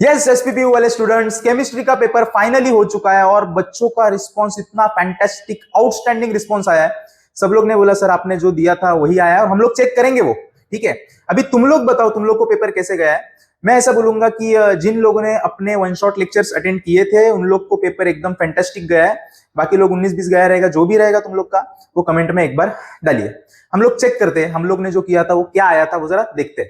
Yes SPPU वाले students, chemistry का paper finally हो चुका है और बच्चों का रिस्पांस इतना फैंटास्टिक आउटस्टैंडिंग रिस्पांस आया है। सब लोग ने बोला सर आपने जो दिया था वही आया है और हम लोग चेक करेंगे वो। ठीक है, अभी तुम लोग बताओ तुम लोग को पेपर कैसे गया है। मैं ऐसा बोलूंगा कि जिन लोगों ने अपने वन शॉट लेक्चर्स अटेंड किए थे उन लोग को पेपर एकदम फैंटास्टिक गया है। बाकी लोग 19-20 गया रहेगा, जो भी रहेगा तुम लोग का वो कमेंट में एक बार डालिए। हम लोग चेक करते हैं हम लोग ने जो किया था वो क्या आया था, वो जरा देखते हैं।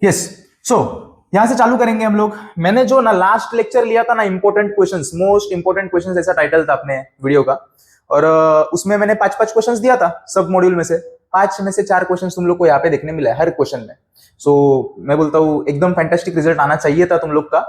यस, सो यहां से चालू करेंगे हम लोग। मैंने जो ना लास्ट लेक्चर लिया था ना, important questions, most important questions ऐसा टाइटल था अपने वीडियो का, और उसमें मैंने 5-5 क्वेश्चंस दिया था सब मॉड्यूल में से। 5 में से 4 क्वेश्चंस तुम लोग को यहाँ पे देखने मिला है हर क्वेश्चन में। सो मैं बोलता हूँ एकदम फैंटास्टिक रिजल्ट आना चाहिए था तुम लोग का।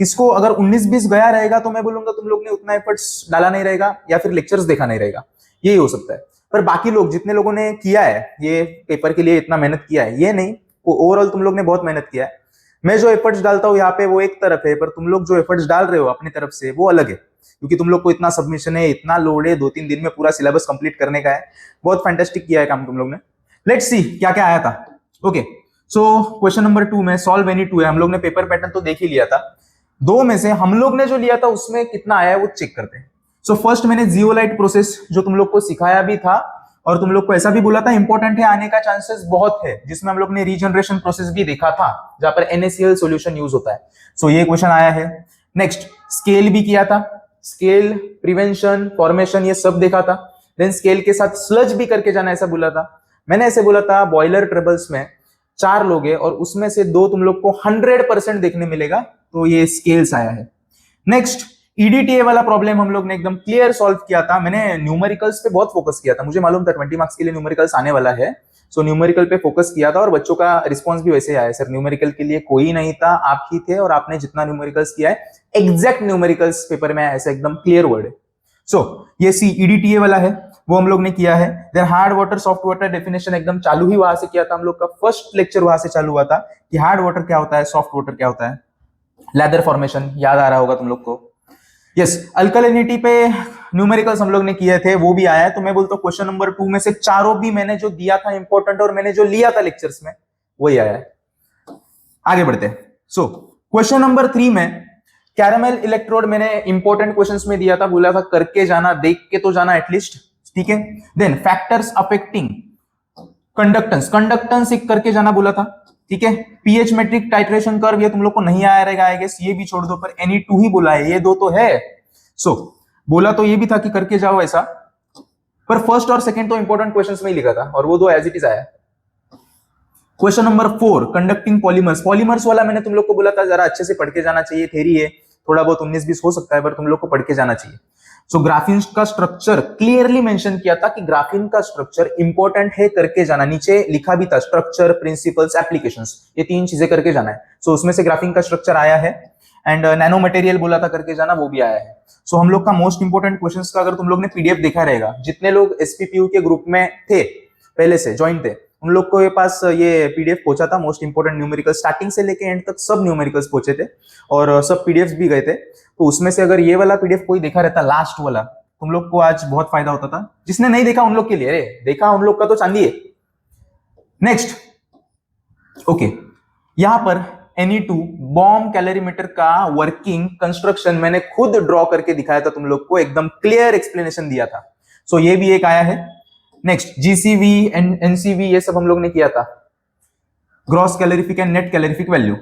किसको अगर 19-20 गया रहेगा तो मैं बोलूंगा तुम लोग ने उतना एफर्ट्स डाला नहीं रहेगा या फिर लेक्चर्स देखा नहीं रहेगा, यही हो सकता है। पर बाकी लोग जितने लोगों ने किया है ये पेपर के लिए इतना मेहनत किया है, ये नहीं, ओवरऑल तुम लोग ने बहुत मेहनत किया है। मैं जो एफर्ट्स डालता हूँ यहाँ पे वो एक तरफ है, पर तुम लोग जो एफर्ट्स डाल रहे हो अपनी तरफ से वो अलग है, क्योंकि तुम लोग को इतना सबमिशन है, इतना लोड है, 2-3 दिन में पूरा सिलेबस कंप्लीट करने का है। बहुत फैंटास्टिक किया है काम तुम लोग ने। लेट्स सी क्या क्या आया था। ओके, सो क्वेश्चन नंबर 2 में सॉल्व एनी 2 है। हम लोग ने पेपर पैटर्न तो देख ही लिया था। 2 में से हम लोग ने जो लिया था उसमें कितना आया है वो चेक करते हैं। सो फर्स्ट मैंने जियोलाइट प्रोसेस जो तुम लोग को सिखाया भी था और तुम लोग को ऐसा भी बोला था इंपॉर्टेंट है, आने का चांसेस बहुत है, जिसमें हम लोग ने रीजनरेशन प्रोसेस भी देखा था जहां पर NaCl सॉल्यूशन यूज होता है। सो ये क्वेश्चन आया है। नेक्स्ट स्केल भी किया था, स्केल, प्रिवेंशन, फॉर्मेशन, ये सब देखा था। देन स्केल के साथ स्लज भी करके जाना ऐसा बोला था। मैंने ऐसे बोला था बॉयलर ट्रबल्स में 4 लोग है और उसमें से 2 तुम लोग को 100% देखने मिलेगा, तो ये स्केल्स आया है। नेक्स्ट EDTA वाला प्रॉब्लम हम लोग ने एकदम क्लियर सॉल्व किया था। मैंने न्यूमेरिकल्स पे बहुत फोकस किया था, मुझे मालूम था 20 मार्क्स के लिए न्यूमेरिकल्स आने वाला है। सो न्यूमेरिकल पे फोकस किया था और बच्चों का रिस्पांस भी वैसे आया। सर न्यूमेरिकल के लिए कोई नहीं था, आप ही थे, और आपने जितना न्यूमेरिकल्स किया है एग्जैक्ट न्यूमेरिकल्स पेपर में ऐसा एकदम क्लियर वर्ड है। सो ये EDTA वाला है, वो हम लोग ने किया है। Then hard water soft water definition एकदम चालू ही वहां से किया था। हम लोग का फर्स्ट लेक्चर वहां से चालू हुआ था कि हार्ड वाटर क्या होता है, सॉफ्ट वाटर क्या होता है। लेदर फॉर्मेशन याद आ रहा होगा तुम लोग को। यस, अल्कलिनिटी पे न्यूमेरिकल्स हम लोग ने किए थे, वो भी आया है। तो मैं बोलता हूँ क्वेश्चन नंबर 2 में से चारों भी मैंने जो दिया था इंपॉर्टेंट और मैंने जो लिया था लेक्चर्स में वही आया है। आगे बढ़ते हैं। सो क्वेश्चन नंबर 3 में कैरामेल इलेक्ट्रोड मैंने इंपॉर्टेंट क्वेश्चंस में दिया था, बोला था करके जाना, देख के तो जाना एटलीस्ट। ठीक है, then factors affecting conductance, conductance एक करके जाना बोला था। ठीक है, पीएच मेट्रिक टाइट्रेशन कर्व ये तुम लोग को नहीं आया रहेगा आई गेस, ये भी छोड़ दो, पर Ne2 ही बोला है, ये 2 तो है। सो बोला तो ये भी था कि करके जाओ ऐसा, पर फर्स्ट और सेकंड तो इंपॉर्टेंट क्वेश्चंस में ही लिखा था और वो 2 एज इट इज आया। Question number 4 conducting polymers, polymers वाला मैंने तुम लोग को बोला था जरा अच्छे से पढ़ के जाना चाहिए, थ्योरी है, थोड़ा बहुत 19-20 हो सकता है, पर तुम लोग को पढ़ के जाना चाहिए। सो ग्राफीन का स्ट्रक्चर क्लियरली मेंशन किया था कि ग्राफीन का स्ट्रक्चर इंपॉर्टेंट है, करके जाना। नीचे लिखा भी था स्ट्रक्चर, प्रिंसिपल्स, एप्लीकेशंस, ये 3 चीजें करके जाना है। सो उसमें से ग्राफीन का स्ट्रक्चर आया है। एंड नैनो मटेरियल बोला था करके जाना, वो भी आया है। सो हम लोग का मोस्ट इंपॉर्टेंट क्वेश्चंस का अगर तुम लोग ने पीडीएफ देखा रहेगा, जितने लोग एसपीपीयू के ग्रुप में थे पहले से ज्वाइन थे उन लोग को ये पास ये पीडीएफ पहुंचा था। मोस्ट इंपोर्टेंट न्यूमेरिकल स्टार्टिंग से लेके एंड तक सब न्यूमेरिकल्स पहुंचे थे और सब पीडीएफ भी गए थे। तो उसमें से अगर ये वाला पीडीएफ कोई देखा रहता लास्ट वाला, तुम लोग को आज बहुत फायदा होता था। जिसने नहीं देखा उन लोग के लिए, अरे देखा उन लोग का तो चांदी है। नेक्स्ट, ओके, यहां पर Ne2 बॉम्ब कैलोरीमीटर का वर्किंग कंस्ट्रक्शन मैंने खुद ड्रॉ करके दिखाया था तुम लोग को, एकदम क्लियर एक्सप्लेनेशन दिया था। सो ये भी एक आया है। नेक्स्ट GCV एंड NCV ये सब हम लोग ने किया था, gross calorific and net calorific value.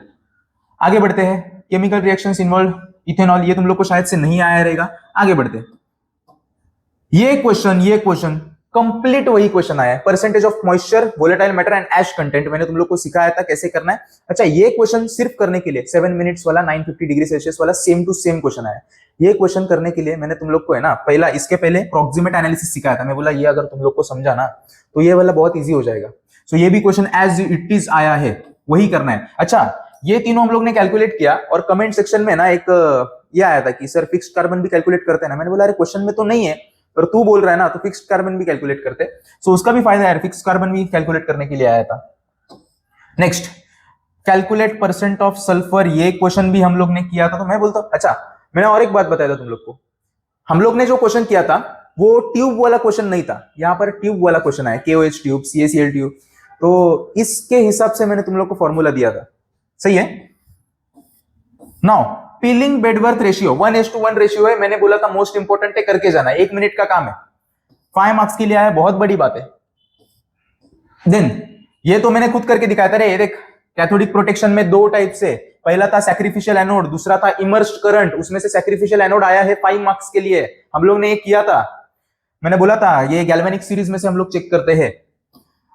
आगे बढ़ते हैं, केमिकल रिएक्शंस इन्वॉल्व इथेनॉल, ये तुम लोग को शायद से नहीं आया रहेगा। आगे बढ़ते हैं, ये क्वेश्चन कंप्लीट वही क्वेश्चन आया है, percentage of moisture, volatile matter and ash content मैंने तुम लोग को सिखाया था कैसे करना है। अच्छा, ये क्वेश्चन सिर्फ करने के लिए 7 मिनट्स वाला 950 डिग्री सेल्सियस वाला सेम टू सेम क्वेश्चन आया। ये क्वेश्चन करने के लिए मैंने तुम लोग को है ना पहला, इसके पहले प्रॉक्सिमेट एनालिसिस सिखाया था। मैं बोला ये अगर तुम लोग को समझा ना तो ये वाला बहुत इजी हो जाएगा। सो ये भी क्वेश्चन एज इट इज आया है, वही करना है। अच्छा, ये तीनों हम लोग ने कैलकुलेट किया और कमेंट सेक्शन में ना एक ये आया था कि सर फिक्स्ड कार्बन भी कैलकुलेट करते हैं ना। मैंने बोला अरे क्वेश्चन में तो नहीं है, पर तू बोल रहा है ना तो फिक्स्ड कार्बन भी कैलकुलेट करते। सो उसका भी फायदा है, फिक्स्ड कार्बन भी कैलकुलेट करने के लिए आया था। Next, calculate percent of sulphur, ये क्वेश्चन भी हम लोग ने किया था। तो मैं बोलता हूं, अच्छा मैंने और एक बात बताया था तुम लोग को, हम लोग ने जो क्वेश्चन किया था वो ट्यूब वाला क्वेश्चन नहीं था, यहाँ पर ट्यूब वाला क्वेश्चन आया, KOH ट्यूब, CaCl ट्यूब। तो इसके हिसाब से मैंने तुम लोग को फॉर्मूला दिया था, सही है। नाउ पीलिंग बेडवर्थ रेशियो 1:1 रेशियो है, मैंने बोला था मोस्ट इंपोर्टेंट है, करके जाना है, 1 मिनट का काम है, 5 मार्क्स के लिए आया, बहुत बड़ी बात है। देन ये तो मैंने खुद करके दिखाया था रे, ये देख कैथोडिक प्रोटेक्शन में 2 टाइप से, पहला था सैक्रिफिशियल एनोड, दूसरा था इमर्स्ड करंट, उसमें से सैक्रिफिशियल एनोड आया है 5 मार्क्स के लिए, हम लोग ने ये किया था, मैंने बोला था ये गैल्वेनिक सीरीज में से हम लोग चेक करते हैं।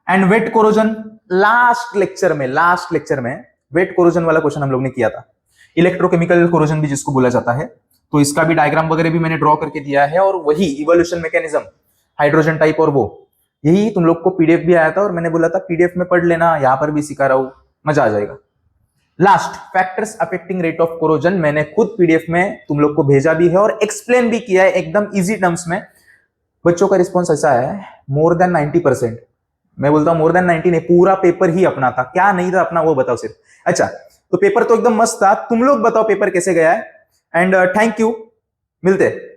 And wet corrosion last lecture में वेट कोरोजन वाला क्वेश्चन हम लोग ने किया था, इलेक्ट्रोकेमिकल कोरोजन भी जिसको बोला जाता है, तो इसका भी डायग्राम वगैरह भी मैंने ड्रॉ करके दिया है, और वही इवोल्यूशन मैकेनिज्म हाइड्रोजन टाइप, और वो यही तुम लोग को पीडीएफ भी आया था, और मैंने बोला था पीडीएफ में पढ़ लेना, यहां पर भी सिखा रहा हूं, मजा आ जाएगा। Last factors affecting rate of corrosion, मैंने खुद पीडीएफ में तुम लोग को भेजा भी है और एक्सप्लेन भी किया है एकदम इजी टर्म्स में। बच्चों का रिस्पॉन्स ऐसा है मोर देन 90%, मैं बोलता हूं मोर देन 90 नहीं, पूरा पेपर ही अपना था, क्या नहीं था अपना वो बताओ सिर्फ। अच्छा तो पेपर तो एकदम मस्त था, तुम लोग बताओ पेपर कैसे गया है, एंड थैंक यू, मिलते हैं।